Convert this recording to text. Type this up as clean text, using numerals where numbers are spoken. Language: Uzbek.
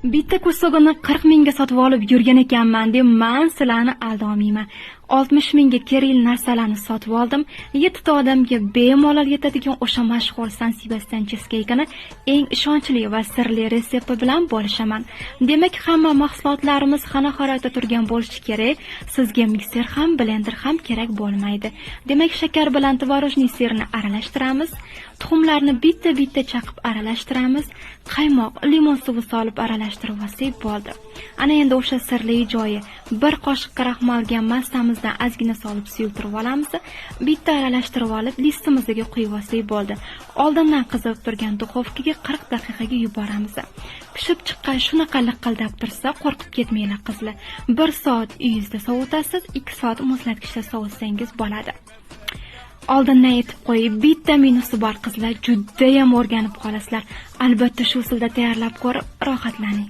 Bitta kursog'ini 40 mingga sotib olib yurgan ekanman deb men sizlarni aldamayman. 60 mingga kerak narsalarni sotib oldim. 7 ta odamga bemalol yetadigan o'sha mashhur San Sebastian cheesecake'ni eng ishonchli va sirli retsepti bilan bo'lishaman. Demak, hamma mahsulotlarimiz xona-xorayda turgan bo'lishi kerak. Sizga mikser ham, blender ham kerak bo'lmaydi. Demak, shakar bilan tvorojniy sirni aralashtiramiz. Tuxumlarni bitta-bitta chaqib aralashtiramiz. Qaymoq, limon suvi solib aralashtirib olsak bo'ldi. Ana endi o'sha sirli joyi. 1 qoshiq kraxmalga massamizdan ozgina solib suyultirib olamiz. Bitta aralashtirib olib listimizga qo'yib olsak bo'ldi. Oldindan qizib turgan duxovkaga 40 daqiqaga yuboramiz. Pishib chiqqan shunaqa liqildab tursa, qo'rqib ketmanglar qizlar. 1 soat uyingizda sovutasiz, 2 soat muzlatgichda sovutsangiz bo'ladi. Oldindan aytib qo'yib, bitta minusi bor qizlar, juda ham o'rganib qolasizlar. Albatta shu usulda tayyorlab ko'rib rohatlaning.